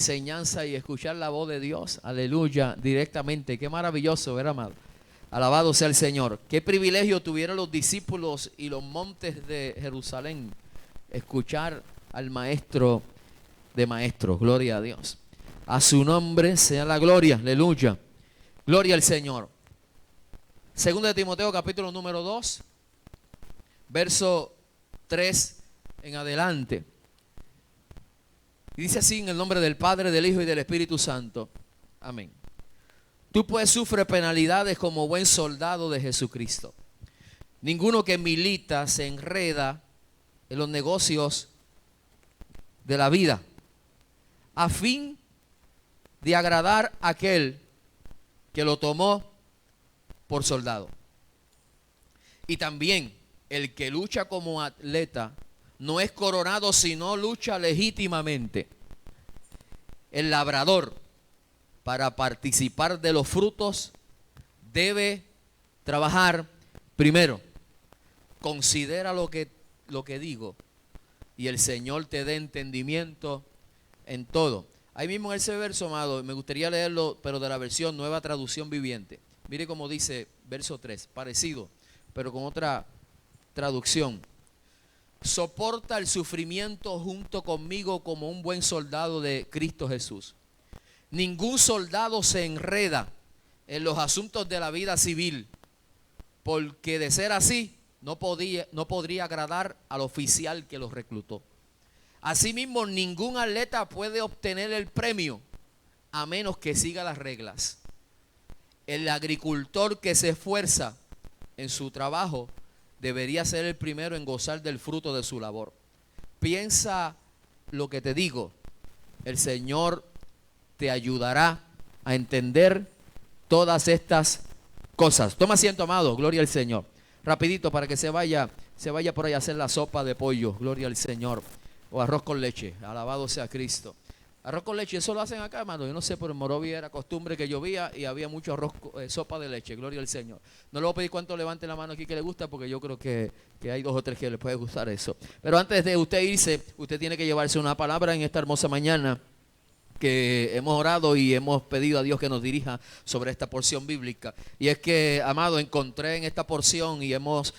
enseñanza y escuchar la voz de Dios, aleluya, directamente. Qué maravilloso, ¿verdad, amado? Alabado sea el Señor. Qué privilegio tuvieron los discípulos y los montes de Jerusalén escuchar al maestro de maestros. Gloria a Dios. A su nombre sea la gloria, aleluya. Gloria al Señor. Segunda de Timoteo, capítulo número 2, verso 3 en adelante. Y dice así en el nombre del Padre, del Hijo y del Espíritu Santo. Amén. Tú pues sufres penalidades como buen soldado de Jesucristo. Ninguno que milita se enreda en los negocios de la vida, a fin de agradar a aquel que lo tomó por soldado. Y también el que lucha como atleta no es coronado, sino lucha legítimamente. El labrador, para participar de los frutos, debe trabajar primero. Considera lo que digo, y el Señor te dé entendimiento en todo. Ahí mismo en ese verso, amado, me gustaría leerlo, pero de la versión Nueva Traducción Viviente. Mire cómo dice verso 3, parecido, pero con otra traducción. Soporta el sufrimiento junto conmigo como un buen soldado de Cristo Jesús. Ningún soldado se enreda en los asuntos de la vida civil, porque de ser así, no podría agradar al oficial que los reclutó. Asimismo, ningún atleta puede obtener el premio a menos que siga las reglas. El agricultor que se esfuerza en su trabajo debería ser el primero en gozar del fruto de su labor. Piensa lo que te digo. El Señor te ayudará a entender todas estas cosas. Toma asiento, amado. Gloria al Señor. Rapidito para que se vaya por ahí a hacer la sopa de pollo. Gloria al Señor. O arroz con leche. Alabado sea Cristo. Arroz con leche, eso lo hacen acá, hermano. Yo no sé, pero en Morovia era costumbre que llovía y había mucho arroz, sopa de leche. Gloria al Señor. No le voy a pedir cuánto levante la mano aquí que le gusta, porque yo creo que hay 2 o 3 que les puede gustar eso. Pero antes de usted irse, usted tiene que llevarse una palabra en esta hermosa mañana que hemos orado y hemos pedido a Dios que nos dirija sobre esta porción bíblica. Y es que, amado, encontré en esta porción y encontré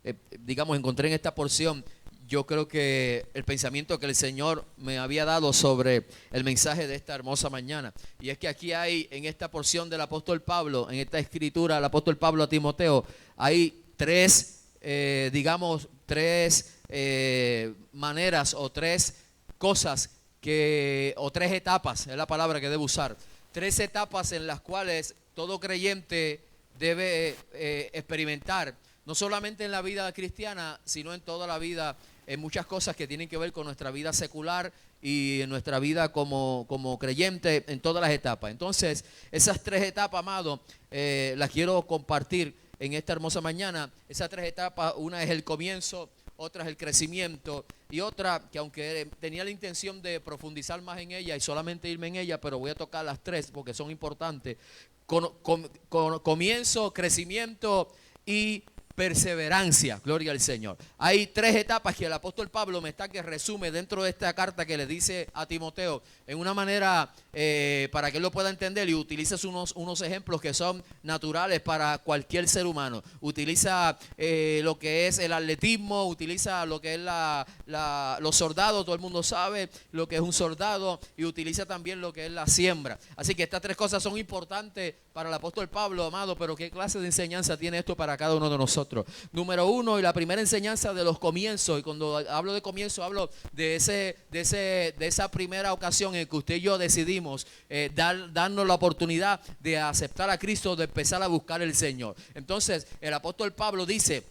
en esta porción. Yo creo que el pensamiento que el Señor me había dado sobre el mensaje de esta hermosa mañana. Y es que aquí hay, en esta porción del apóstol Pablo, en esta escritura del apóstol Pablo a Timoteo, hay tres maneras o 3 cosas o 3 etapas, es la palabra que debo usar. 3 etapas en las cuales todo creyente debe experimentar, no solamente en la vida cristiana, sino en toda la vida, en muchas cosas que tienen que ver con nuestra vida secular y en nuestra vida como creyente, en todas las etapas. Entonces, esas 3 etapas, amado, las quiero compartir en esta hermosa mañana. Esas 3 etapas, una es el comienzo, otra es el crecimiento y otra que, aunque tenía la intención de profundizar más en ella y solamente irme en ella, pero voy a tocar las 3 porque son importantes. Comienzo, crecimiento y perseverancia. Gloria al Señor. Hay 3 etapas que el apóstol Pablo que resume dentro de esta carta que le dice a Timoteo en una manera para que él lo pueda entender, y utiliza unos ejemplos que son naturales para cualquier ser humano. Utiliza lo que es el atletismo, utiliza lo que es los soldados. Todo el mundo sabe lo que es un soldado, y utiliza también lo que es la siembra. Así que estas 3 cosas son importantes para el apóstol Pablo, amado. Pero ¿qué clase de enseñanza tiene esto para cada uno de nosotros? Número 1, y la primera enseñanza de los comienzos. Y cuando hablo de comienzo, hablo de esa primera ocasión en que usted y yo decidimos darnos la oportunidad de aceptar a Cristo, de empezar a buscar al Señor. Entonces, el apóstol Pablo dice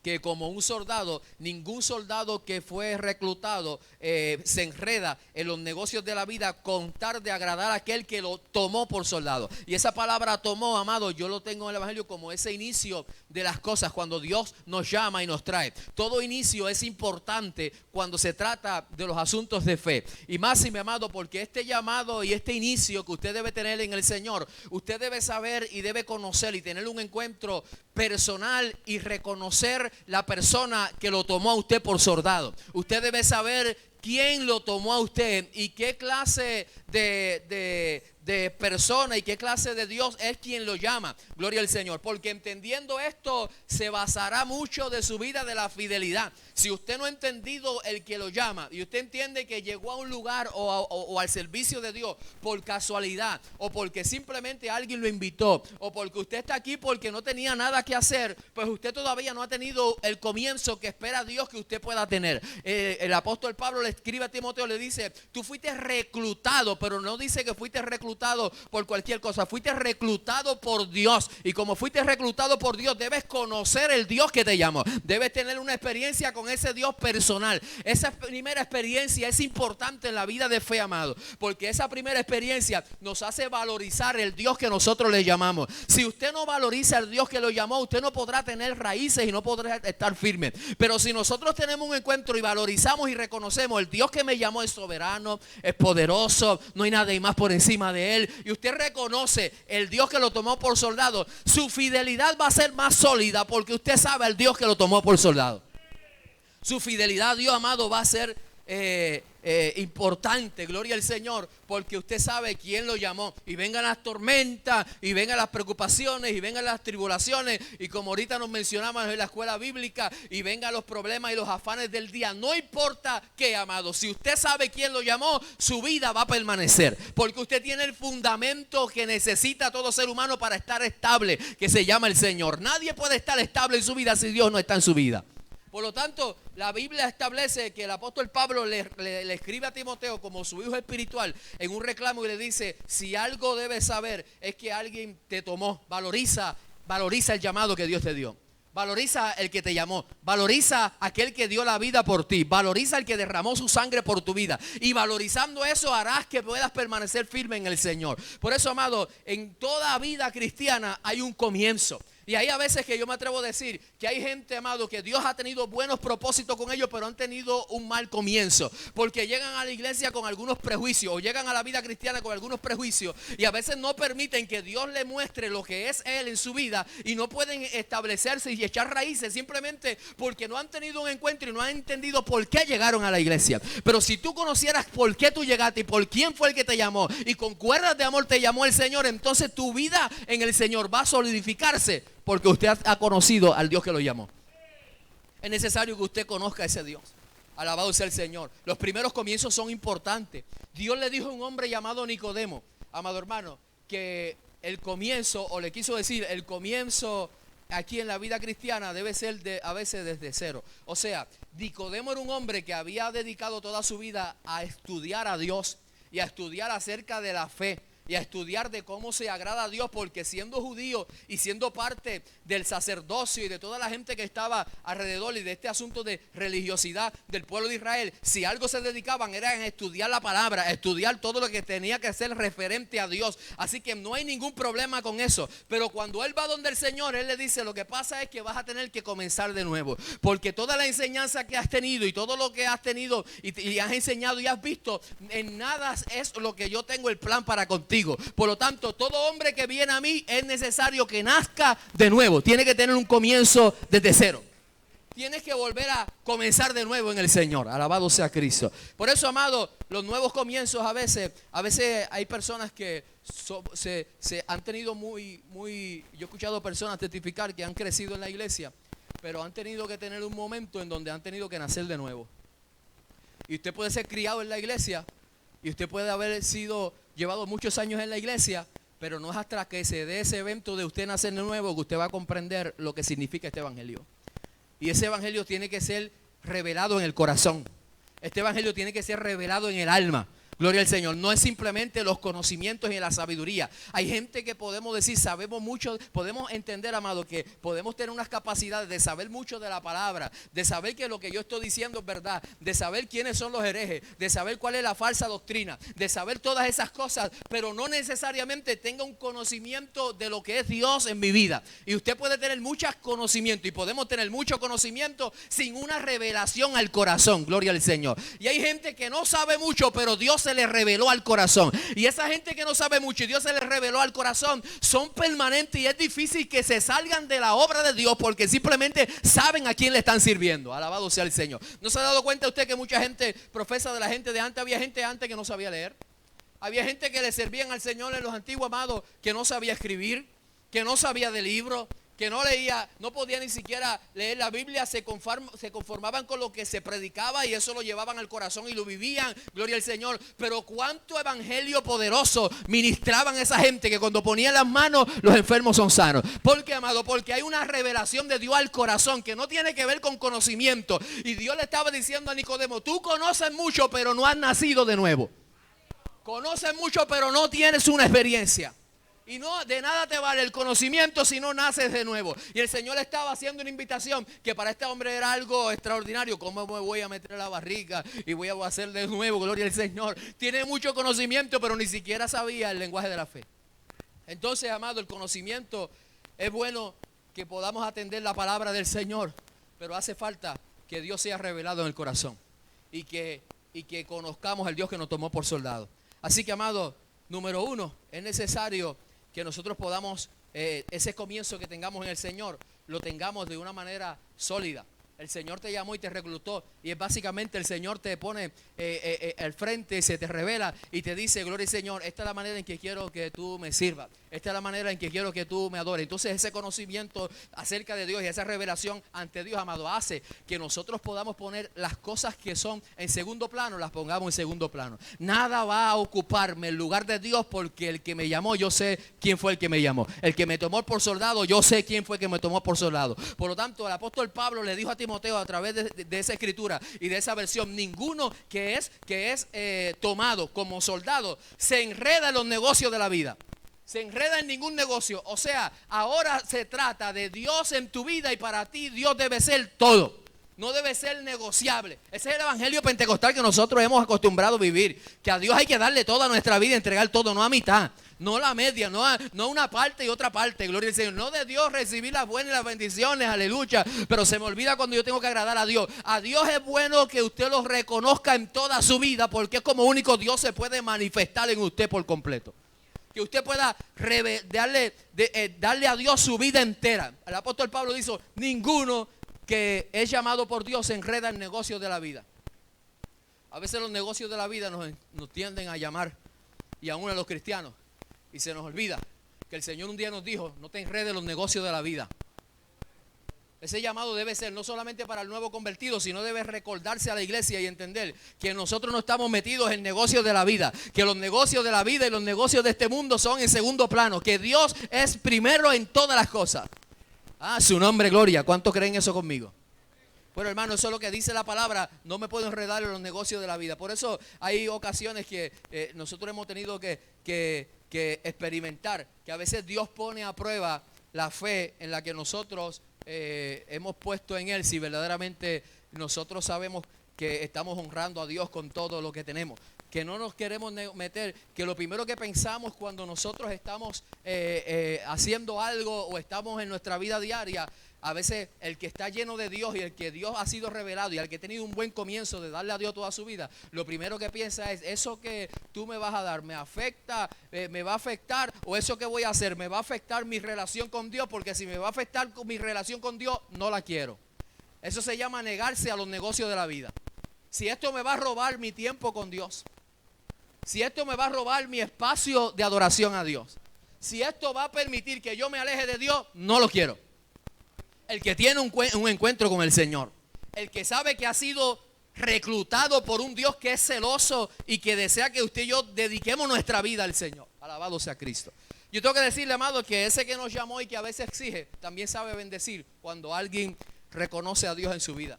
que como un soldado, ningún soldado que fue reclutado se enreda en los negocios de la vida con tal de agradar a aquel que lo tomó por soldado. Y esa palabra tomó, amado, yo lo tengo en el Evangelio como ese inicio de las cosas, cuando Dios nos llama y nos trae. Todo inicio es importante cuando se trata de los asuntos de fe. Y más, mi amado, porque este llamado y este inicio que usted debe tener en el Señor, usted debe saber y debe conocer y tener un encuentro personal y reconocer la persona que lo tomó a usted por soldado. Usted debe saber quién lo tomó a usted y qué clase de persona y qué clase de Dios es quien lo llama. Gloria al Señor. Porque entendiendo esto se basará mucho de su vida de la fidelidad. Si usted no ha entendido el que lo llama y usted entiende que llegó a un lugar o al servicio de Dios por casualidad o porque simplemente alguien lo invitó o porque usted está aquí porque no tenía nada que hacer, pues usted todavía no ha tenido el comienzo que espera Dios que usted pueda tener. El apóstol Pablo le escribe a Timoteo, le dice, tú fuiste reclutado, pero no dice que fuiste reclutado por cualquier cosa, fuiste reclutado por Dios. Y como fuiste reclutado por Dios, debes conocer el Dios que te llamó, debes tener una experiencia con ese Dios personal. Esa primera experiencia es importante en la vida de fe, amado, porque esa primera experiencia nos hace valorizar el Dios que nosotros le llamamos. Si usted no valoriza al Dios que lo llamó, usted no podrá tener raíces y no podrá estar firme. Pero si nosotros tenemos un encuentro y valorizamos y reconocemos el Dios que me llamó es soberano, es poderoso, no hay nada más por encima de él, y usted reconoce el Dios que lo tomó por soldado, su fidelidad va a ser más sólida porque usted sabe al Dios que lo tomó por soldado. Su fidelidad a Dios, amado, va a ser importante, gloria al Señor, porque usted sabe quién lo llamó. Y vengan las tormentas, y vengan las preocupaciones, y vengan las tribulaciones, y como ahorita nos mencionamos en la escuela bíblica, y vengan los problemas y los afanes del día. No importa qué, amado, si usted sabe quién lo llamó, su vida va a permanecer, porque usted tiene el fundamento que necesita todo ser humano para estar estable, que se llama el Señor. Nadie puede estar estable en su vida si Dios no está en su vida. Por lo tanto, la Biblia establece que el apóstol Pablo le escribe a Timoteo como su hijo espiritual en un reclamo y le dice, si algo debes saber es que alguien te tomó, valoriza el llamado que Dios te dio. Valoriza el que te llamó, valoriza aquel que dio la vida por ti, valoriza el que derramó su sangre por tu vida, y valorizando eso harás que puedas permanecer firme en el Señor. Por eso, amado, en toda vida cristiana hay un comienzo. Y hay a veces que yo me atrevo a decir que hay gente, amado, que Dios ha tenido buenos propósitos con ellos, pero han tenido un mal comienzo, porque llegan a la iglesia con algunos prejuicios o llegan a la vida cristiana con algunos prejuicios y a veces no permiten que Dios le muestre lo que es Él en su vida y no pueden establecerse y echar raíces simplemente porque no han tenido un encuentro y no han entendido por qué llegaron a la iglesia. Pero si tú conocieras por qué tú llegaste y por quién fue el que te llamó y con cuerdas de amor te llamó el Señor, entonces tu vida en el Señor va a solidificarse. Porque usted ha conocido al Dios que lo llamó. Es necesario que usted conozca a ese Dios. Alabado sea el Señor. Los primeros comienzos son importantes. Dios le dijo a un hombre llamado Nicodemo, amado hermano, que el comienzo, o le quiso decir, el comienzo aquí en la vida cristiana debe ser a veces desde cero. O sea, Nicodemo era un hombre que había dedicado toda su vida a estudiar a Dios y a estudiar acerca de la fe. Y a estudiar de cómo se agrada a Dios, porque siendo judío y siendo parte del sacerdocio y de toda la gente que estaba alrededor y de este asunto de religiosidad del pueblo de Israel, si algo se dedicaban era en estudiar la palabra, a estudiar todo lo que tenía que ser referente a Dios. Así que no hay ningún problema con eso. Pero cuando él va donde el Señor, él le dice, lo que pasa es que vas a tener que comenzar de nuevo, porque toda la enseñanza que has tenido y todo lo que has tenido y has enseñado y has visto, en nada es lo que yo tengo el plan para contigo. Por lo tanto, todo hombre que viene a mí es necesario que nazca de nuevo. Tiene que tener un comienzo desde cero. Tienes que volver a comenzar de nuevo en el Señor. Alabado sea Cristo. Por eso, amado, los nuevos comienzos a veces hay personas que se han tenido yo he escuchado personas testificar que han crecido en la iglesia, pero han tenido que tener un momento en donde han tenido que nacer de nuevo. Y usted puede ser criado en la iglesia y usted puede haber sido llevado muchos años en la iglesia, pero no es hasta que se dé ese evento de usted nacer de nuevo que usted va a comprender lo que significa este evangelio. Y ese evangelio tiene que ser revelado en el corazón. Este evangelio tiene que ser revelado en el alma. Gloria al Señor. No es simplemente los conocimientos y la sabiduría. Hay gente que podemos decir, sabemos mucho, podemos entender, amado, que podemos tener unas capacidades de saber mucho de la palabra, de saber que lo que yo estoy diciendo es verdad, de saber quiénes son los herejes, de saber cuál es la falsa doctrina, de saber todas esas cosas, pero no necesariamente tenga un conocimiento de lo que es Dios en mi vida. Y usted puede tener muchos conocimientos y podemos tener mucho conocimiento sin una revelación al corazón. Gloria al Señor. Y hay gente que no sabe mucho, pero Dios se se le reveló al corazón. Y esa gente que no sabe mucho y Dios se le reveló al corazón son permanentes y es difícil que se salgan de la obra de Dios porque simplemente saben a quién le están sirviendo. Alabado sea el Señor. ¿No se ha dado cuenta usted que mucha gente profesa de la gente de antes? Había gente antes que no sabía leer. Había gente que le servían al Señor en los antiguos, amados, que no sabía escribir, que no sabía de libros, que no leía, no podía ni siquiera leer la Biblia, se conformaban con lo que se predicaba y eso lo llevaban al corazón y lo vivían, gloria al Señor. Pero cuánto evangelio poderoso ministraban esa gente que cuando ponían las manos los enfermos son sanos. ¿Por qué, amado? Porque hay una revelación de Dios al corazón que no tiene que ver con conocimiento. Y Dios le estaba diciendo a Nicodemo, tú conoces mucho pero no has nacido de nuevo. Conoces mucho pero no tienes una experiencia. Y no, de nada te vale el conocimiento si no naces de nuevo. Y el Señor estaba haciendo una invitación que para este hombre era algo extraordinario. ¿Cómo me voy a meter en la barriga y voy a hacer de nuevo? Gloria al Señor. Tiene mucho conocimiento, pero ni siquiera sabía el lenguaje de la fe. Entonces, amado, el conocimiento es bueno que podamos atender la palabra del Señor, pero hace falta que Dios sea revelado en el corazón y que conozcamos al Dios que nos tomó por soldado. Así que, amado, número uno, es necesario que nosotros podamos, ese comienzo que tengamos en el Señor, lo tengamos de una manera sólida. El Señor te llamó y te reclutó y es básicamente el Señor te pone al frente y se te revela y te dice, gloria al Señor, esta es la manera en que quiero que tú me sirvas. Esta es la manera en que quiero que tú me adores. Entonces ese conocimiento acerca de Dios y esa revelación ante Dios, amado, hace que nosotros podamos poner las cosas que son en segundo plano, las pongamos en segundo plano. Nada va a ocuparme el lugar de Dios porque el que me llamó, yo sé quién fue el que me llamó. El que me tomó por soldado, yo sé quién fue el que me tomó por soldado. Por lo tanto, el apóstol Pablo le dijo a Timoteo a través de esa escritura y de esa versión, ninguno que es tomado como soldado se enreda en los negocios de la vida. Se enreda en ningún negocio. O sea, ahora se trata de Dios en tu vida y para ti Dios debe ser todo. No debe ser negociable. Ese es el evangelio pentecostal que nosotros hemos acostumbrado a vivir. Que a Dios hay que darle toda nuestra vida, entregar todo, no a mitad. No la media, no una parte y otra parte, gloria al Señor. No de Dios recibir las buenas y las bendiciones, aleluya. Pero se me olvida cuando yo tengo que agradar a Dios. A Dios es bueno que usted lo reconozca en toda su vida porque es como único Dios se puede manifestar en usted por completo. Que usted pueda darle a Dios su vida entera. El apóstol Pablo dijo, ninguno que es llamado por Dios se enreda en negocios de la vida. A veces los negocios de la vida nos tienden a llamar, y aún a los cristianos, y se nos olvida que el Señor un día nos dijo, no te enredes en los negocios de la vida. Ese llamado debe ser no solamente para el nuevo convertido, sino debe recordarse a la iglesia y entender que nosotros no estamos metidos en negocios de la vida, que los negocios de la vida y los negocios de este mundo son en segundo plano, que Dios es primero en todas las cosas. Su nombre, gloria. ¿Cuántos creen eso conmigo? Bueno, hermano, eso es lo que dice la palabra. No me puedo enredar en los negocios de la vida. Por eso hay ocasiones que nosotros hemos tenido que experimentar, que a veces Dios pone a prueba la fe en la que nosotros hemos puesto en Él, si verdaderamente nosotros sabemos que estamos honrando a Dios con todo lo que tenemos. Que no nos queremos meter, que lo primero que pensamos cuando nosotros estamos haciendo algo o estamos en nuestra vida diaria, a veces el que está lleno de Dios y el que Dios ha sido revelado y el que ha tenido un buen comienzo de darle a Dios toda su vida, lo primero que piensa es, eso que tú me vas a dar, ¿me afecta, me va a afectar? ¿O eso que voy a hacer, me va a afectar mi relación con Dios? Porque si me va a afectar mi relación con Dios, no la quiero. Eso se llama negarse a los negocios de la vida. Si esto me va a robar mi tiempo con Dios, si esto me va a robar mi espacio de adoración a Dios, si esto va a permitir que yo me aleje de Dios, no lo quiero. El que tiene un encuentro con el Señor, el que sabe que ha sido reclutado por un Dios que es celoso y que desea que usted y yo dediquemos nuestra vida al Señor. Alabado sea Cristo. Yo tengo que decirle, amado, que ese que nos llamó y que a veces exige, también sabe bendecir cuando alguien reconoce a Dios en su vida.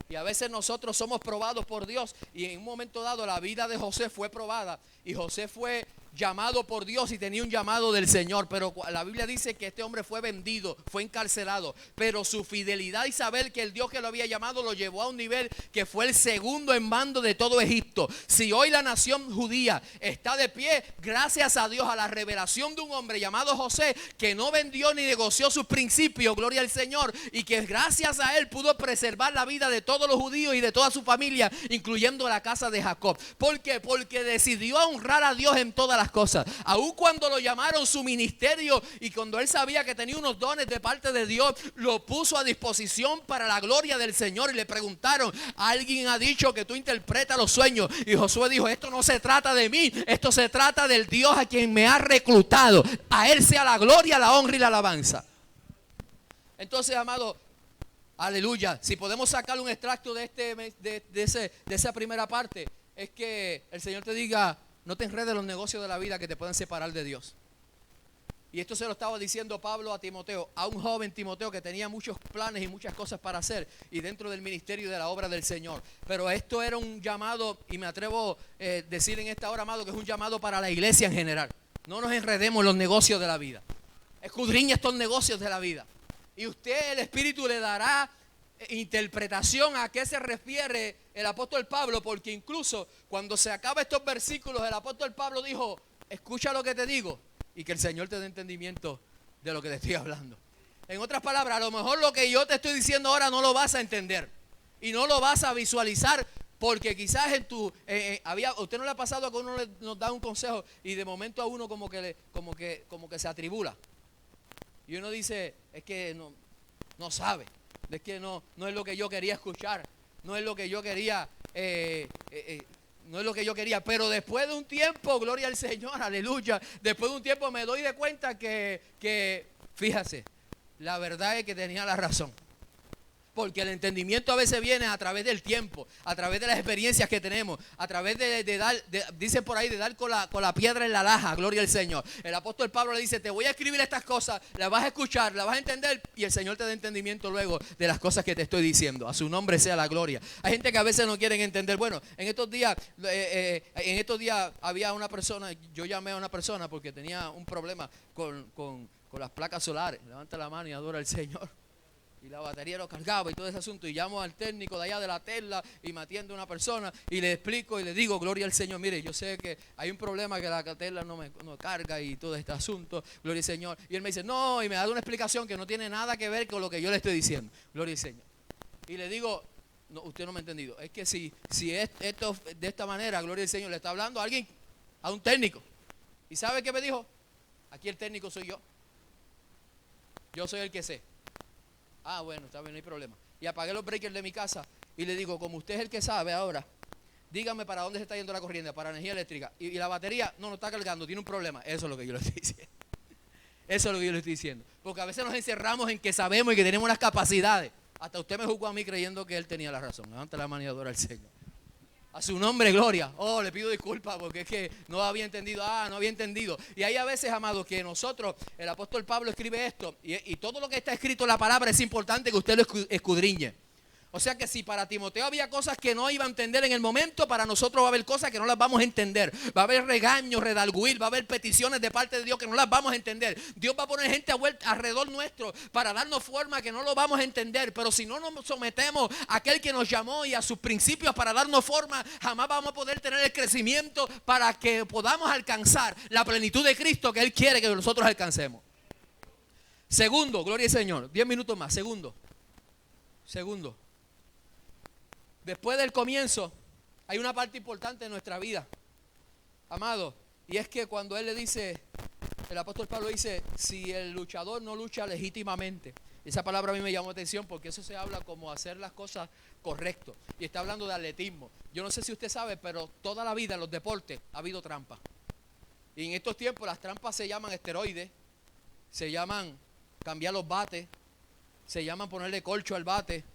Y a veces nosotros somos probados por Dios y en un momento dado la vida de José fue probada y José fue llamado por Dios y tenía un llamado del Señor, pero la Biblia dice que este hombre fue vendido, fue encarcelado, pero su fidelidad y saber que el Dios que lo había llamado lo llevó a un nivel que fue el segundo en mando de todo Egipto. Si hoy la nación judía está de pie, gracias a Dios, a la revelación de un hombre llamado José, que no vendió ni negoció sus principios, gloria al Señor, y que gracias a él pudo preservar la vida de todos los judíos y de toda su familia, incluyendo la casa de Jacob. ¿Por qué? Porque decidió honrar a Dios en todas las cosas. Aun cuando lo llamaron su ministerio y cuando él sabía que tenía unos dones de parte de Dios, lo puso a disposición para la gloria del Señor. Y le preguntaron, ¿alguien ha dicho que tú interpretas los sueños? Y Josué dijo, esto no se trata de mí, esto se trata del Dios a quien me ha reclutado. A él sea la gloria, la honra y la alabanza. Entonces, amado, aleluya, si podemos sacar un extracto de esa primera parte, es que el Señor te diga, no te enredes en los negocios de la vida que te pueden separar de Dios. Y esto se lo estaba diciendo Pablo a Timoteo, a un joven Timoteo que tenía muchos planes y muchas cosas para hacer y dentro del ministerio y de la obra del Señor. Pero esto era un llamado, y me atrevo a decir en esta hora, amado, que es un llamado para la iglesia en general. No nos enredemos en los negocios de la vida. Escudriña estos negocios de la vida. Y usted, el Espíritu, le dará interpretación a qué se refiere el apóstol Pablo, porque incluso cuando se acaba estos versículos, el apóstol Pablo dijo, escucha lo que te digo y que el Señor te dé entendimiento de lo que te estoy hablando. En otras palabras, a lo mejor lo que yo te estoy diciendo ahora no lo vas a entender y no lo vas a visualizar, porque quizás en usted no le ha pasado que uno nos da un consejo y de momento a uno como que se atribula y uno dice, es que no sabe, es que no es lo que yo quería escuchar, no es lo que yo quería, no es lo que yo quería. Pero después de un tiempo, gloria al Señor, aleluya, después de un tiempo me doy de cuenta que fíjase, la verdad es que tenía la razón. Porque el entendimiento a veces viene a través del tiempo, a través de las experiencias que tenemos, a través de dar, dicen por ahí, de dar con la piedra en la laja, gloria al Señor. El apóstol Pablo le dice, te voy a escribir estas cosas, las vas a escuchar, las vas a entender y el Señor te da entendimiento luego de las cosas que te estoy diciendo. A su nombre sea la gloria. Hay gente que a veces no quieren entender. Bueno, en estos días había una persona, yo llamé a una persona porque tenía un problema con las placas solares. Levanta la mano y adora al Señor. Y la batería lo cargaba y todo ese asunto. Y llamo al técnico de allá de la Tesla y me atiende una persona y le explico y le digo, gloria al Señor, mire, yo sé que hay un problema que la Tesla no carga y todo este asunto, gloria al Señor. Y él me dice, no, y me da una explicación que no tiene nada que ver con lo que yo le estoy diciendo, gloria al Señor. Y le digo, no, usted no me ha entendido, es que si es esto de esta manera, gloria al Señor, le está hablando a alguien, a un técnico. ¿Y sabe qué me dijo? Aquí el técnico soy yo. Yo soy el que sé. Ah, bueno, está bien, no hay problema. Y apagué los breakers de mi casa y le digo, como usted es el que sabe ahora, dígame para dónde se está yendo la corriente, para energía eléctrica. Y la batería no está cargando, tiene un problema. Eso es lo que yo le estoy diciendo. Eso es lo que yo le estoy diciendo. Porque a veces nos encerramos en que sabemos y que tenemos unas capacidades. Hasta usted me juzgó a mí creyendo que él tenía la razón. Levanta la mano y adora al Señor. A su nombre, gloria. Oh, le pido disculpas porque es que no había entendido. No había entendido. Y hay a veces, amados, que nosotros, el apóstol Pablo escribe esto. Y todo lo que está escrito en la palabra es importante que usted lo escudriñe. O sea que si para Timoteo había cosas que no iba a entender en el momento, para nosotros va a haber cosas que no las vamos a entender. Va a haber regaños, redalguir, va a haber peticiones de parte de Dios que no las vamos a entender. Dios va a poner gente alrededor nuestro para darnos forma que no lo vamos a entender. Pero si no nos sometemos a aquel que nos llamó y a sus principios para darnos forma, jamás vamos a poder tener el crecimiento para que podamos alcanzar la plenitud de Cristo que Él quiere que nosotros alcancemos. Segundo, gloria al Señor, 10 minutos más, segundo. Después del comienzo, hay una parte importante de nuestra vida, amado, y es que cuando él le dice, el apóstol Pablo dice, si el luchador no lucha legítimamente, esa palabra a mí me llamó la atención porque eso se habla como hacer las cosas correcto, y está hablando de atletismo. Yo no sé si usted sabe, pero toda la vida en los deportes ha habido trampas, y en estos tiempos las trampas se llaman esteroides, se llaman cambiar los bates, se llaman ponerle colcho al bate,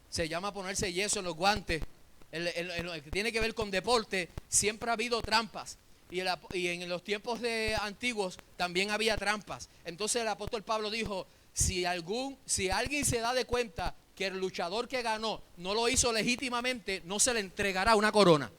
se llama ponerse yeso en los guantes. En lo que tiene que ver con deporte, siempre ha habido trampas. Y en los tiempos antiguos también había trampas. Entonces el apóstol Pablo dijo, si alguien se da de cuenta que el luchador que ganó no lo hizo legítimamente, no se le entregará una corona.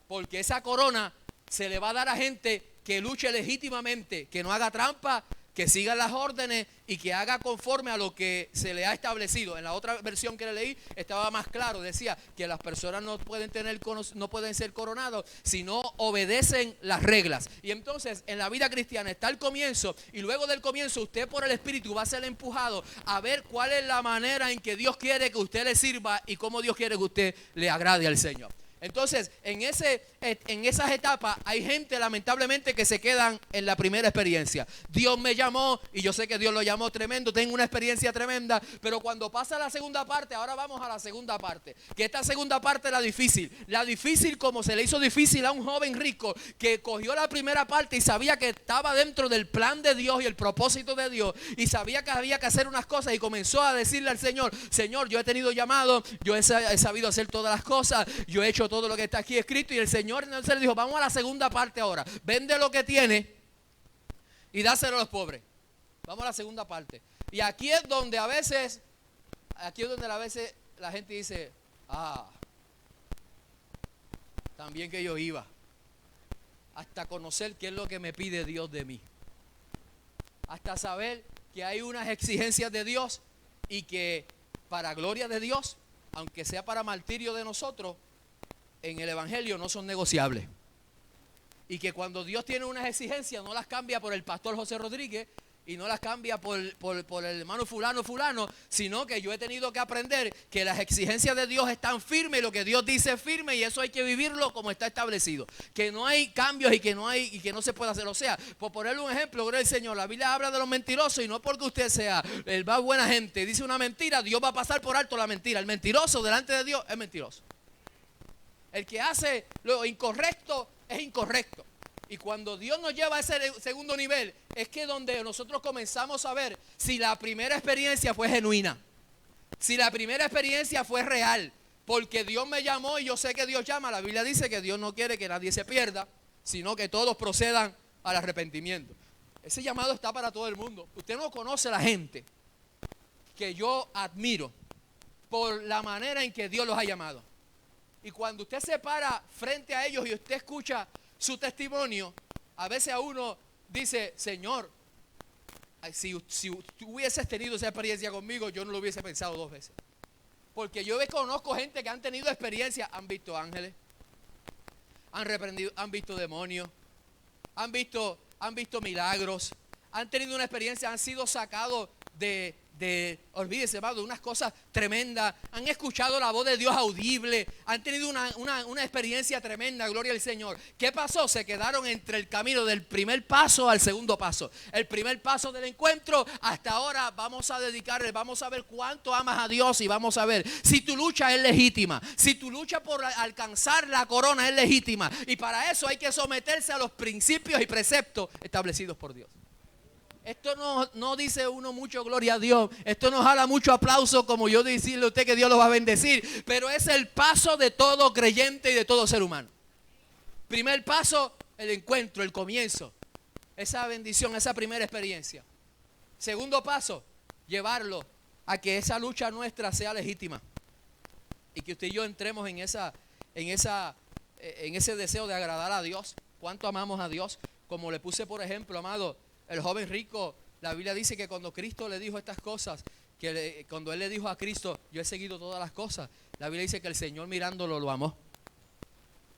Porque esa corona se le va a dar a gente que luche legítimamente, que no haga trampa, que siga las órdenes y que haga conforme a lo que se le ha establecido. En la otra versión que le leí estaba más claro, decía que las personas no pueden ser coronados si no obedecen las reglas. Y entonces en la vida cristiana está el comienzo, y luego del comienzo usted por el Espíritu va a ser empujado a ver cuál es la manera en que Dios quiere que usted le sirva y cómo Dios quiere que usted le agrade al Señor. Entonces, en esas etapas hay gente lamentablemente que se quedan en la primera experiencia. Dios me llamó y yo sé que Dios lo llamó tremendo, tengo una experiencia tremenda, pero cuando pasa la segunda parte, ahora vamos a la segunda parte, que esta segunda parte es la difícil como se le hizo difícil a un joven rico que cogió la primera parte y sabía que estaba dentro del plan de Dios y el propósito de Dios, y sabía que había que hacer unas cosas, y comenzó a decirle al Señor: Señor, yo he tenido llamado, yo he sabido hacer todas las cosas, yo he hecho todo lo que está aquí escrito. Y el Señor entonces le dijo: vamos a la segunda parte ahora, vende lo que tiene y dáselo a los pobres. Vamos a la segunda parte. Y aquí es donde a veces la gente dice: también que yo iba hasta conocer qué es lo que me pide Dios de mí, hasta saber que hay unas exigencias de Dios y que para gloria de Dios, aunque sea para martirio de nosotros, en el evangelio no son negociables. Y que cuando Dios tiene unas exigencias, no las cambia por el pastor José Rodríguez y no las cambia por el hermano fulano, sino que yo he tenido que aprender que las exigencias de Dios están firmes, y lo que Dios dice es firme, y eso hay que vivirlo como está establecido, que no hay cambios y que no se puede hacer. O sea, por ponerle un ejemplo, gloria al Señor, la Biblia habla de los mentirosos, y no porque usted sea el más buena gente, dice una mentira, Dios va a pasar por alto la mentira. El mentiroso delante de Dios es mentiroso. El que hace lo incorrecto es incorrecto. Y cuando Dios nos lleva a ese segundo nivel, es que donde nosotros comenzamos a ver si la primera experiencia fue genuina, si la primera experiencia fue real. Porque Dios me llamó y yo sé que Dios llama. La Biblia dice que Dios no quiere que nadie se pierda, sino que todos procedan al arrepentimiento. Ese llamado está para todo el mundo. Usted no conoce a la gente que yo admiro por la manera en que Dios los ha llamado. Y cuando usted se para frente a ellos y usted escucha su testimonio, a veces a uno dice: Señor, si tú hubieses tenido esa experiencia conmigo, yo no lo hubiese pensado dos veces. Porque yo conozco gente que han tenido experiencia, han visto ángeles, han reprendido, han visto demonios, han visto milagros, han tenido una experiencia, han sido sacados olvídese, hermano, de unas cosas tremendas, han escuchado la voz de Dios audible, han tenido una experiencia tremenda, gloria al Señor. ¿Qué pasó? Se quedaron entre el camino del primer paso al segundo paso. El primer paso del encuentro, hasta ahora vamos a ver cuánto amas a Dios, y vamos a ver si tu lucha es legítima, si tu lucha por alcanzar la corona es legítima, y para eso hay que someterse a los principios y preceptos establecidos por Dios. Esto no dice uno mucho gloria a Dios, esto no jala mucho aplauso como yo decirle a usted que Dios lo va a bendecir, pero es el paso de todo creyente y de todo ser humano. Primer paso, el encuentro, el comienzo, esa bendición, esa primera experiencia. Segundo paso, llevarlo a que esa lucha nuestra sea legítima y que usted y yo entremos en ese deseo de agradar a Dios. ¿Cuánto amamos a Dios? Como le puse por ejemplo, amado, el joven rico, la Biblia dice que cuando Cristo le dijo estas cosas, cuando él le dijo a Cristo: yo he seguido todas las cosas, la Biblia dice que el Señor mirándolo lo amó.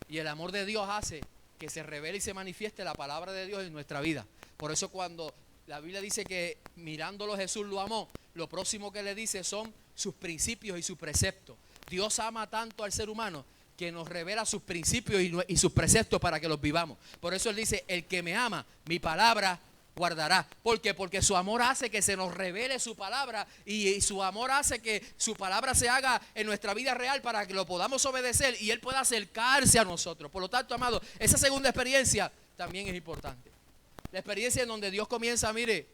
Y el amor de Dios hace que se revele y se manifieste la palabra de Dios en nuestra vida. Por eso cuando la Biblia dice que mirándolo Jesús lo amó, lo próximo que le dice son sus principios y sus preceptos. Dios ama tanto al ser humano que nos revela sus principios y sus preceptos para que los vivamos. Por eso él dice: el que me ama, mi palabra guardará. ¿Por qué? Porque su amor hace que se nos revele su palabra, y su amor hace que su palabra se haga en nuestra vida real para que lo podamos obedecer y Él pueda acercarse a nosotros. Por lo tanto, amado, esa segunda experiencia también es importante. La experiencia en donde Dios comienza, mire,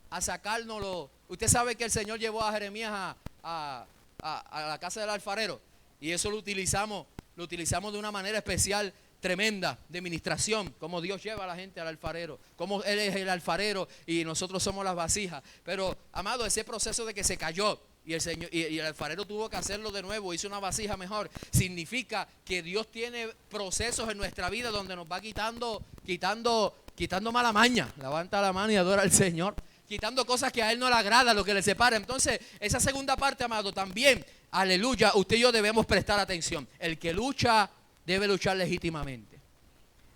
a sacárnoslo. Usted sabe que el Señor llevó a Jeremías a la casa del alfarero, y eso lo utilizamos de una manera especial, tremenda, de ministración, como Dios lleva a la gente al alfarero, como Él es el alfarero y nosotros somos las vasijas. Pero, amado, ese proceso de que se cayó y el alfarero tuvo que hacerlo de nuevo, hizo una vasija mejor, significa que Dios tiene procesos en nuestra vida donde nos va quitando quitando mala maña. Levanta la mano y adora al Señor. Quitando cosas que a Él no le agrada, lo que le separa. Entonces, esa segunda parte, amado, también, aleluya, usted y yo debemos prestar atención. El que lucha debe luchar legítimamente.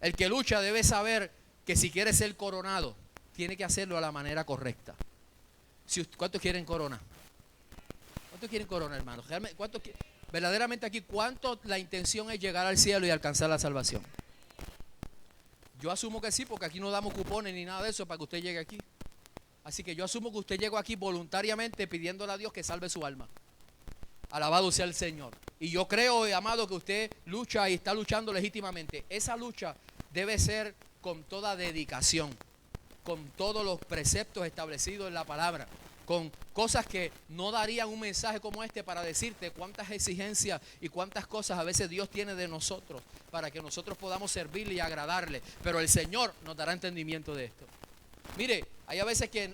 El que lucha debe saber que si quiere ser coronado, tiene que hacerlo a la manera correcta. ¿Cuántos quieren corona? ¿Cuántos quieren corona, hermano? Verdaderamente aquí, ¿cuánto la intención es llegar al cielo y alcanzar la salvación? Yo asumo que sí, porque aquí no damos cupones ni nada de eso para que usted llegue aquí. Así que yo asumo que usted llegó aquí voluntariamente pidiéndole a Dios que salve su alma. Alabado sea el Señor. Y yo creo, amado, que usted lucha y está luchando legítimamente. Esa lucha debe ser con toda dedicación, con todos los preceptos establecidos en la palabra, con cosas que no darían un mensaje como este para decirte cuántas exigencias y cuántas cosas a veces Dios tiene de nosotros para que nosotros podamos servirle y agradarle. Pero el Señor nos dará entendimiento de esto. Mire, hay a veces que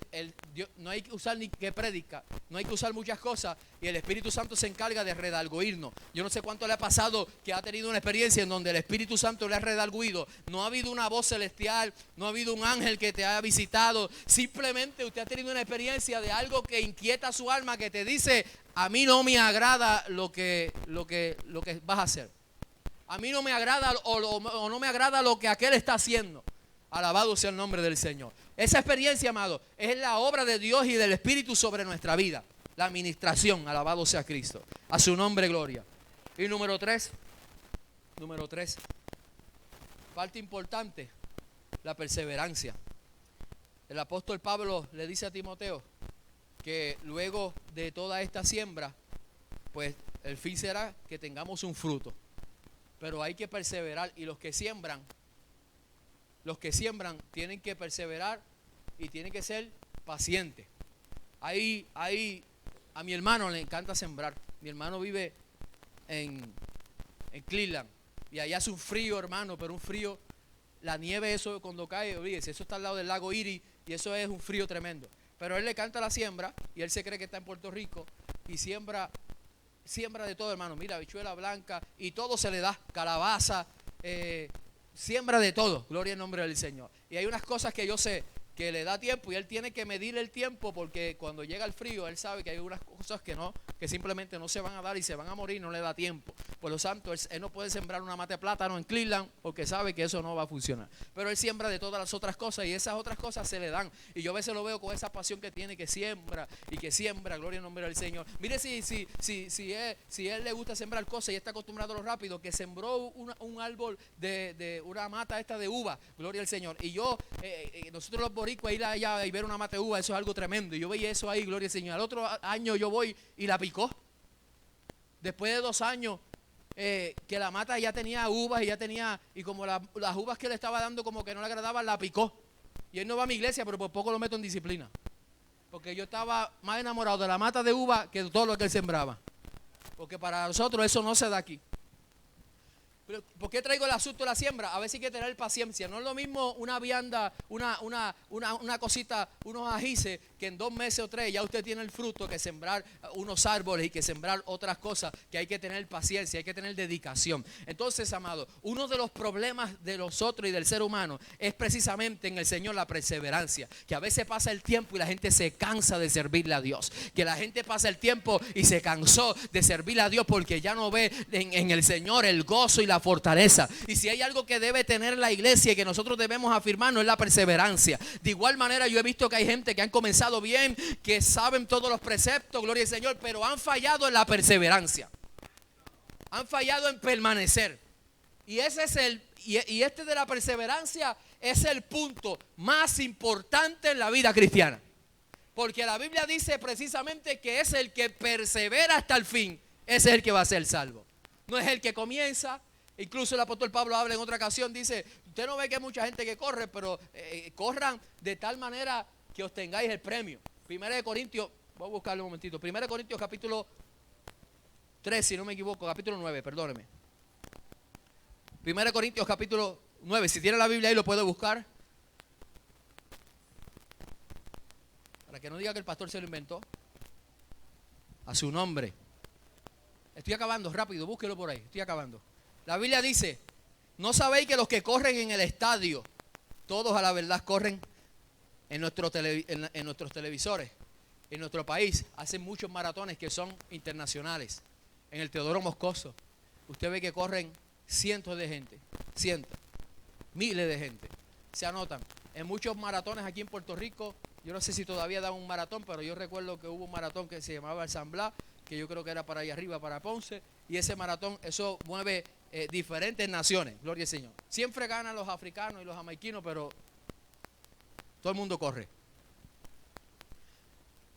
Dios, no hay que usar ni que predica, no hay que usar muchas cosas y el Espíritu Santo se encarga de redarguirnos. Yo no sé cuánto le ha pasado que ha tenido una experiencia en donde el Espíritu Santo le ha redarguido. No ha habido una voz celestial, no ha habido un ángel que te haya visitado. Simplemente usted ha tenido una experiencia de algo que inquieta su alma, que te dice, a mí no me agrada lo que vas a hacer. A mí no me agrada o no me agrada lo que aquel está haciendo. Alabado sea el nombre del Señor. Esa experiencia, amado, es la obra de Dios y del Espíritu sobre nuestra vida. La administración, alabado sea Cristo. A su nombre, gloria. Y número tres, parte importante, la perseverancia. El apóstol Pablo le dice a Timoteo que luego de toda esta siembra, pues el fin será que tengamos un fruto. Pero hay que perseverar y los que siembran tienen que perseverar y tienen que ser pacientes. Ahí a mi hermano le encanta sembrar. Mi hermano vive en Cleveland y allá hace un frío, hermano, pero un frío, la nieve, eso cuando cae, olvídese, eso está al lado del lago Erie y eso es un frío tremendo. Pero a él le encanta la siembra y él se cree que está en Puerto Rico y siembra de todo, hermano. Mira, habichuela blanca y todo se le da, calabaza, siembra de todo, gloria al nombre del Señor. Y hay unas cosas que yo sé que le da tiempo y él tiene que medir el tiempo porque cuando llega el frío él sabe que hay unas cosas que simplemente no se van a dar y se van a morir, no le da tiempo. Por lo tanto, él no puede sembrar una mata de plátano en Cleveland porque sabe que eso no va a funcionar. Pero él siembra de todas las otras cosas y esas otras cosas se le dan. Y yo a veces lo veo con esa pasión que tiene, que siembra, gloria al nombre del Señor. Mire si él le gusta sembrar cosas y está acostumbrado a lo rápido, que sembró un árbol de una mata esta de uva, gloria al Señor. Y nosotros los boricuas ir allá y ver una mata de uva, eso es algo tremendo. Y yo veía eso ahí, gloria al Señor. Al otro año yo voy y la picó. Después de 2 años que la mata ya tenía uvas y como las uvas que le estaba dando como que no le agradaban, la picó. Y él no va a mi iglesia, pero por poco lo meto en disciplina. Porque yo estaba más enamorado de la mata de uva que de todo lo que él sembraba. Porque para nosotros eso no se da aquí. Pero, ¿por qué traigo el asunto de la siembra? A veces hay que tener paciencia. No es lo mismo una vianda, una cosita, unos ajíes, que en 2 meses o 3 ya usted tiene el fruto, que sembrar unos árboles y que sembrar otras cosas, que hay que tener paciencia, hay que tener dedicación. Entonces, amado, uno de los problemas de nosotros y del ser humano es precisamente en el Señor la perseverancia. Que a veces pasa el tiempo y la gente se cansa de servirle a Dios. Que la gente pasa el tiempo y se cansó de servirle a Dios porque ya no ve en el Señor el gozo y la fortaleza. Y si hay algo que debe tener la iglesia y que nosotros debemos afirmarnos es la perseverancia. De igual manera yo he visto que hay gente que han comenzado bien, que saben todos los preceptos, gloria al Señor, pero han fallado en la perseverancia. Han fallado en permanecer. Y ese es este de la perseverancia es el punto más importante en la vida cristiana. Porque la Biblia dice precisamente que es el que persevera hasta el fin, ese es el que va a ser salvo. No es el que comienza. Incluso el apóstol Pablo habla en otra ocasión, dice, usted no ve que hay mucha gente que corre, pero corran de tal manera que obtengáis el premio. 1 Corintios, voy a buscarle un momentito, 1 Corintios capítulo 3, si no me equivoco, capítulo 9, perdóneme. 1 Corintios capítulo 9, si tiene la Biblia ahí lo puede buscar. Para que no diga que el pastor se lo inventó. A su nombre. Estoy acabando, rápido, búsquelo por ahí, estoy acabando. La Biblia dice, ¿no sabéis que los que corren en el estadio, Todos a la verdad corren en nuestros televisores. En nuestro país hacen muchos maratones que son internacionales. En el Teodoro Moscoso, usted ve que corren cientos de gente, miles de gente. Se anotan. En muchos maratones aquí en Puerto Rico, yo no sé si todavía dan un maratón, pero yo recuerdo que hubo un maratón que se llamaba el San Blas, que yo creo que era para allá arriba, para Ponce, y ese maratón, eso mueve diferentes naciones, gloria al Señor. Siempre ganan los africanos y los jamaiquinos, pero todo el mundo corre.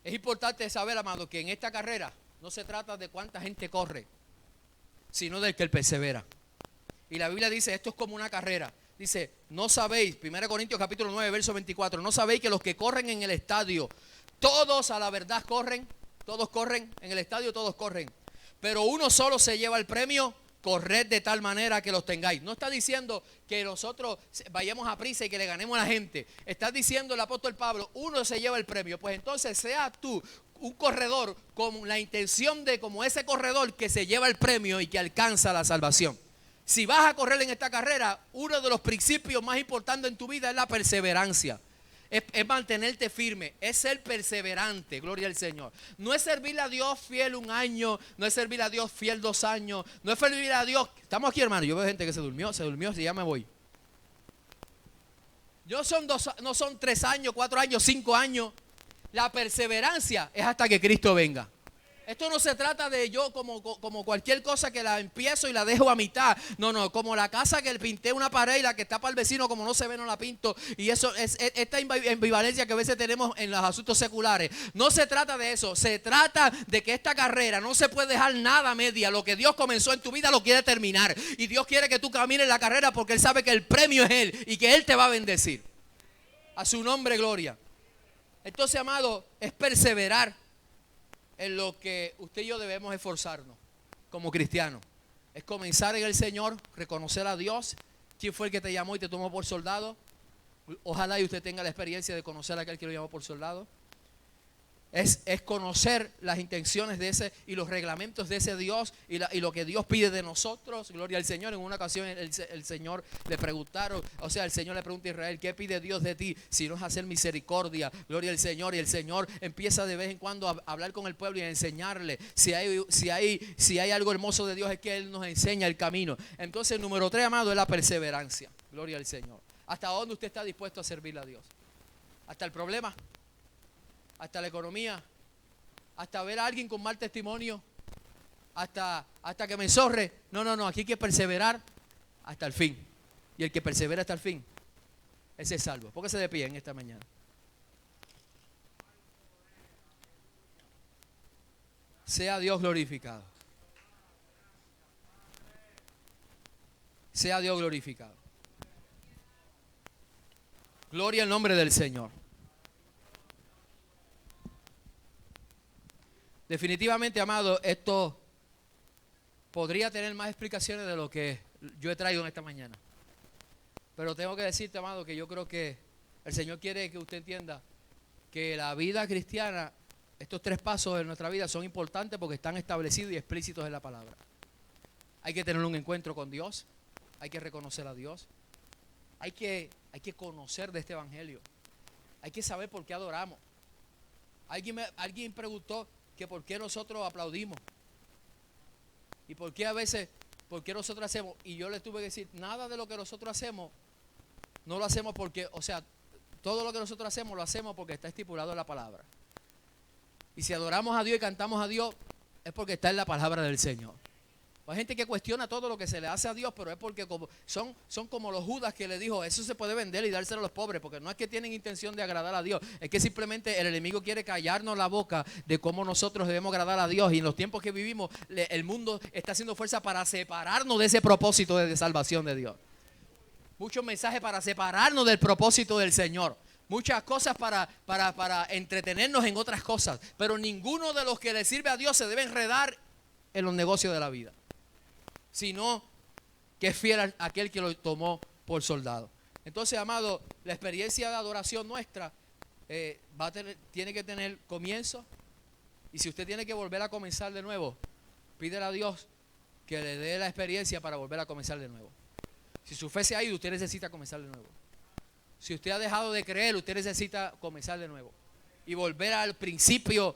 Es importante saber, amado, que en esta carrera no se trata de cuánta gente corre, sino del que él persevera. Y la Biblia dice, esto es como una carrera. Dice, no sabéis, 1 Corintios capítulo 9, verso 24, no sabéis que los que corren en el estadio, todos a la verdad corren, todos corren, en el estadio todos corren, pero uno solo se lleva el premio. Corred de tal manera que los tengáis. No está diciendo que nosotros vayamos a prisa y que le ganemos a la gente. Está diciendo el apóstol Pablo, uno se lleva el premio. Pues entonces sea tú un corredor con la intención de como ese corredor que se lleva el premio y que alcanza la salvación. Si vas a correr en esta carrera, uno de los principios más importantes en tu vida es la perseverancia. Es mantenerte firme, es ser perseverante, gloria al Señor. No es servirle a Dios fiel un año, no es servirle a Dios fiel 2 años, no es servirle a Dios. Estamos aquí, hermano, yo veo gente que se durmió, si ya me voy. No son 3 años, 4 años, 5 años. La perseverancia es hasta que Cristo venga. Esto no se trata de yo como cualquier cosa que la empiezo y la dejo a mitad. No, como la casa que pinté una pared y la que está para el vecino, como no se ve, no la pinto. Y eso es esta ambivalencia que a veces tenemos en los asuntos seculares. No se trata de eso. Se trata de que esta carrera no se puede dejar nada a media. Lo que Dios comenzó en tu vida lo quiere terminar. Y Dios quiere que tú camines la carrera porque Él sabe que el premio es Él y que Él te va a bendecir. A su nombre, gloria. Entonces, amado, es perseverar en lo que usted y yo debemos esforzarnos como cristianos. Es comenzar en el Señor, reconocer a Dios, quién fue el que te llamó y te tomó por soldado. Ojalá y usted tenga la experiencia de conocer a aquel que lo llamó por soldado. Es conocer las intenciones de ese y los reglamentos de ese Dios y lo que Dios pide de nosotros. Gloria al Señor. En una ocasión el Señor le preguntaron, o sea, el Señor le pregunta a Israel, ¿qué pide Dios de ti? Si no es hacer misericordia. Gloria al Señor. Y el Señor empieza de vez en cuando a hablar con el pueblo y a enseñarle. Si hay algo hermoso de Dios es que Él nos enseña el camino. Entonces, número 3, amado, es la perseverancia. Gloria al Señor. ¿Hasta dónde usted está dispuesto a servirle a Dios? ¿Hasta el problema? ¿Hasta la economía? ¿Hasta ver a alguien con mal testimonio? ¿Hasta que me zorre? No, aquí hay que perseverar hasta el fin. Y el que persevera hasta el fin, ese es salvo. Póngase de pie en esta mañana. Sea Dios glorificado. Sea Dios glorificado. Gloria al nombre del Señor. Definitivamente, amado, esto podría tener más explicaciones de lo que yo he traído en esta mañana. Pero tengo que decirte, amado, que yo creo que el Señor quiere que usted entienda que la vida cristiana, estos 3 pasos de nuestra vida son importantes porque están establecidos y explícitos en la palabra. Hay que tener un encuentro con Dios, hay que reconocer a Dios, hay que conocer de este evangelio, hay que saber por qué adoramos. Alguien preguntó que por qué nosotros aplaudimos y por qué nosotros hacemos, y yo les tuve que decir, nada de lo que nosotros hacemos no lo hacemos porque, o sea, todo lo que nosotros hacemos lo hacemos porque está estipulado en la palabra. Y si adoramos a Dios y cantamos a Dios es porque está en la palabra del Señor. Hay gente que cuestiona todo lo que se le hace a Dios, pero es porque son como los Judas que le dijo, eso se puede vender y dárselo a los pobres, porque no es que tienen intención de agradar a Dios, es que simplemente el enemigo quiere callarnos la boca de cómo nosotros debemos agradar a Dios. Y en los tiempos que vivimos, el mundo está haciendo fuerza para separarnos de ese propósito de salvación de Dios. Muchos mensajes para separarnos del propósito del Señor. Muchas cosas para entretenernos en otras cosas, pero ninguno de los que le sirve a Dios se debe enredar en los negocios de la vida, sino que es fiel a aquel que lo tomó por soldado. Entonces, amado, la experiencia de adoración nuestra tiene que tener comienzo. Y si usted tiene que volver a comenzar de nuevo, pídele a Dios que le dé la experiencia para volver a comenzar de nuevo. Si su fe se ha ido, usted necesita comenzar de nuevo. Si usted ha dejado de creer, usted necesita comenzar de nuevo y volver al principio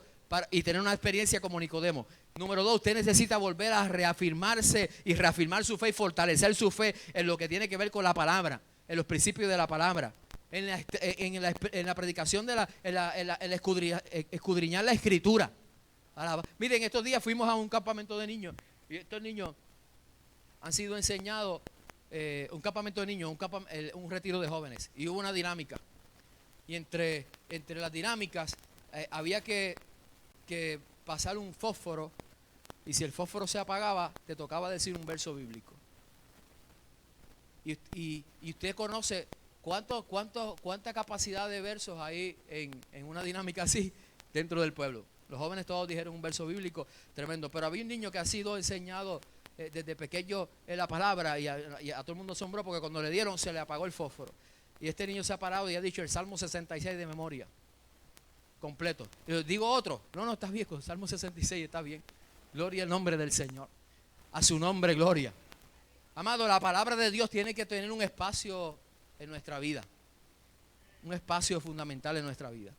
y tener una experiencia como Nicodemo. Número 2, usted necesita volver a reafirmarse y reafirmar su fe y fortalecer su fe en lo que tiene que ver con la palabra, en los principios de la palabra, en la predicación de escudriñar la escritura. Miren, estos días fuimos a un campamento de niños y estos niños han sido enseñados, un campamento de niños, un retiro de jóvenes, y hubo una dinámica. Y entre las dinámicas había que pasar un fósforo, y si el fósforo se apagaba, te tocaba decir un verso bíblico. Y usted conoce cuánta capacidad de versos hay en una dinámica así dentro del pueblo. Los jóvenes todos dijeron un verso bíblico tremendo, pero había un niño que ha sido enseñado desde pequeño en la palabra, y a todo el mundo asombró porque cuando le dieron se le apagó el fósforo. Y este niño se ha parado y ha dicho el Salmo 66 de memoria, completo. Y yo digo otro, no, estás viejo, el Salmo 66 está bien. Gloria al nombre del Señor, a su nombre gloria. Amado, la palabra de Dios tiene que tener un espacio en nuestra vida, un espacio fundamental en nuestra vida.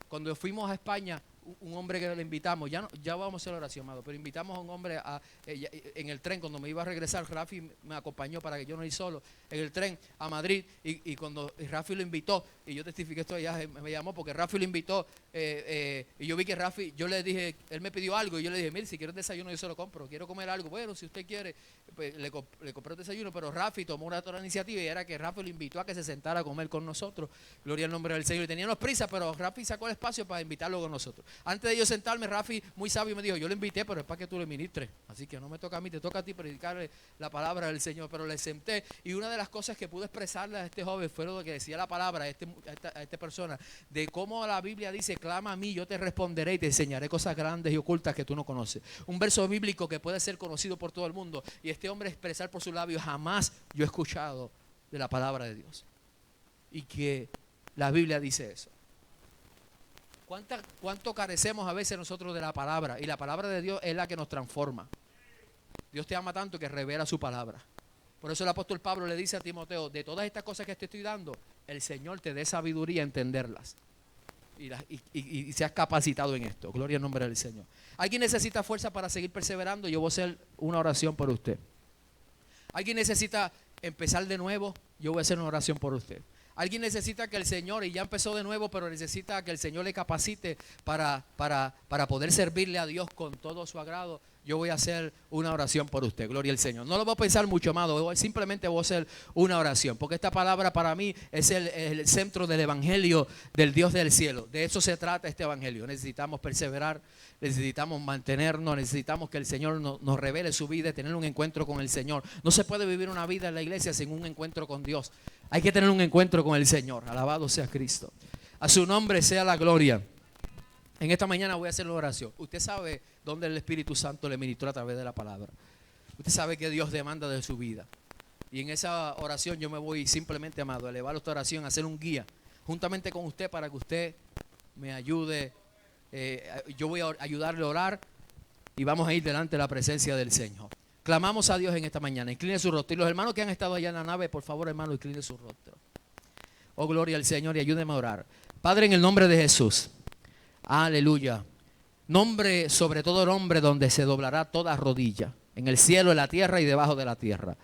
Cuando fuimos a España, un hombre que le invitamos, ya vamos a hacer la oración, amado, pero invitamos a un hombre en el tren. Cuando me iba a regresar, Rafi me acompañó para que yo no ir solo en el tren a Madrid, y cuando Rafi lo invitó, y yo testifiqué esto allá, me llamó porque Rafi lo invitó, y yo vi que Rafi, yo le dije, él me pidió algo, y yo le dije, mire, si quiero un desayuno yo se lo compro, quiero comer algo, bueno, si usted quiere, pues le compré un desayuno, pero Rafi tomó toda la iniciativa, y era que Rafi lo invitó a que se sentara a comer con nosotros. Gloria al nombre del Señor. Y teníamos prisa, pero Rafi sacó el espacio para invitarlo con nosotros. Antes de yo sentarme, Rafi, muy sabio, me dijo, yo lo invité, pero es para que tú le ministres, así que no me toca a mí, te toca a ti predicarle la palabra del Señor. Pero le senté, y una de las cosas que pude expresarle a este joven fue lo que decía la palabra a esta persona, de cómo la Biblia dice, clama a mí, yo te responderé y te enseñaré cosas grandes y ocultas que tú no conoces. Un verso bíblico que puede ser conocido por todo el mundo, y este hombre expresar por sus labios, jamás yo he escuchado de la palabra de Dios, y que la Biblia dice eso. ¿Cuánto carecemos a veces nosotros de la palabra? Y la palabra de Dios es la que nos transforma. Dios te ama tanto que revela su palabra. Por eso el apóstol Pablo le dice a Timoteo, de todas estas cosas que te estoy dando, el Señor te dé sabiduría a entenderlas. Y seas capacitado en esto. Gloria al nombre del Señor. ¿Alguien necesita fuerza para seguir perseverando? Yo voy a hacer una oración por usted. ¿Alguien necesita empezar de nuevo? Yo voy a hacer una oración por usted. Alguien necesita que el Señor, y ya empezó de nuevo, pero necesita que el Señor le capacite para poder servirle a Dios con todo su agrado. Yo voy a hacer una oración por usted. Gloria al Señor. No lo voy a pensar mucho, amado. Simplemente voy a hacer una oración, porque esta palabra para mí es el centro del evangelio del Dios del cielo. De eso se trata este evangelio. Necesitamos perseverar, necesitamos mantenernos, necesitamos que el Señor nos revele su vida y tener un encuentro con el Señor. No se puede vivir una vida en la iglesia sin un encuentro con Dios. Hay que tener un encuentro con el Señor. Alabado sea Cristo. A su nombre sea la gloria. En esta mañana voy a hacer la oración. Usted sabe dónde el Espíritu Santo le ministró a través de la palabra. Usted sabe que Dios demanda de su vida. Y en esa oración yo me voy simplemente, amado, a elevar esta oración, a hacer un guía juntamente con usted para que usted me ayude. Yo voy a ayudarle a orar y vamos a ir delante de la presencia del Señor. Clamamos a Dios en esta mañana. Incline su rostro. Y los hermanos que han estado allá en la nave, por favor, hermano, incline su rostro. Oh, gloria al Señor, y ayúdeme a orar. Padre, en el nombre de Jesús. Aleluya. Nombre sobre todo nombre donde se doblará toda rodilla, en el cielo, en la tierra y debajo de la tierra.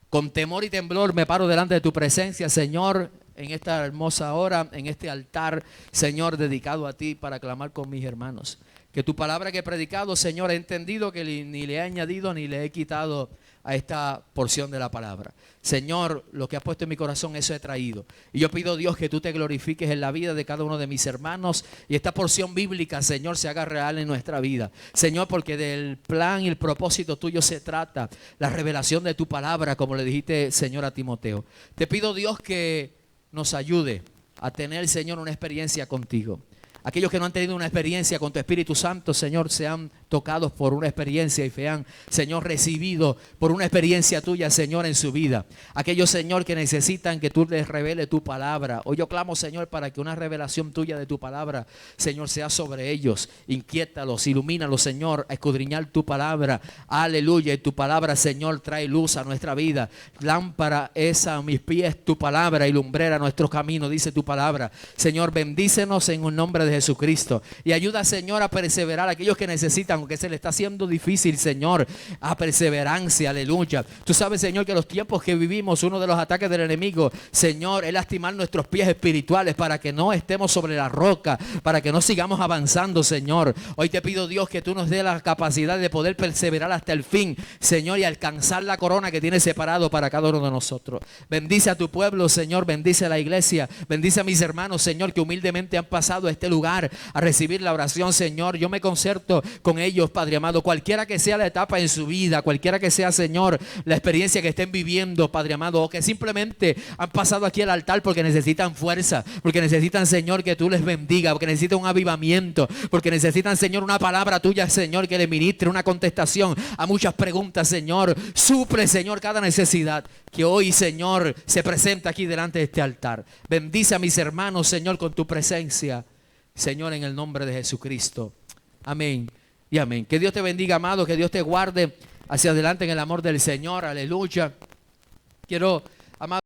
Con temor y temblor me paro delante de tu presencia, Señor, en esta hermosa hora, en este altar, Señor, dedicado a ti para clamar con mis hermanos. Que tu palabra que he predicado, Señor, he entendido que ni le he añadido ni le he quitado a esta porción de la palabra. Señor, lo que has puesto en mi corazón, eso he traído. Y yo pido, Dios, que tú te glorifiques en la vida de cada uno de mis hermanos y esta porción bíblica, Señor, se haga real en nuestra vida. Señor, porque del plan y el propósito tuyo se trata, la revelación de tu palabra, como le dijiste, Señor, a Timoteo. Te pido, Dios, que nos ayude a tener, Señor, una experiencia contigo. Aquellos que no han tenido una experiencia con tu Espíritu Santo, Señor, sean tocados por una experiencia y sean, Señor, recibidos por una experiencia tuya, Señor, en su vida. Aquellos, Señor, que necesitan que tú les revele tu palabra. Hoy yo clamo, Señor, para que una revelación tuya de tu palabra, Señor, sea sobre ellos. Inquiétalos, ilumínalos, Señor, a escudriñar tu palabra. Aleluya. Y tu palabra, Señor, trae luz a nuestra vida. Lámpara es a mis pies tu palabra y lumbrera nuestro camino, dice tu palabra. Señor, bendícenos en un nombre de Jesucristo. Y ayuda, Señor, a perseverar a aquellos que necesitan, aunque se le está haciendo difícil, Señor, a perseverancia, aleluya. Tú sabes, Señor, que los tiempos que vivimos, uno de los ataques del enemigo, Señor, es lastimar nuestros pies espirituales para que no estemos sobre la roca, para que no sigamos avanzando, Señor. Hoy te pido, Dios, que tú nos dé la capacidad de poder perseverar hasta el fin, Señor, y alcanzar la corona que tienes separado para cada uno de nosotros. Bendice a tu pueblo, Señor, bendice a la iglesia, bendice a mis hermanos, Señor, que humildemente han pasado a este lugar a recibir la oración, Señor. Yo me concerto con ellos, Padre amado, cualquiera que sea la etapa en su vida, cualquiera que sea, Señor, la experiencia que estén viviendo, Padre amado, o que simplemente han pasado aquí al altar porque necesitan fuerza, porque necesitan, Señor, que tú les bendiga, porque necesitan un avivamiento, porque necesitan, Señor, una palabra tuya, Señor, que le ministre una contestación a muchas preguntas, Señor. Suple, Señor, cada necesidad que hoy, Señor, se presenta aquí delante de este altar. Bendice a mis hermanos, Señor, con tu presencia, Señor, en el nombre de Jesucristo. Amén y amén. Que Dios te bendiga, amado, que Dios te guarde hacia adelante en el amor del Señor. Aleluya. Quiero, amado.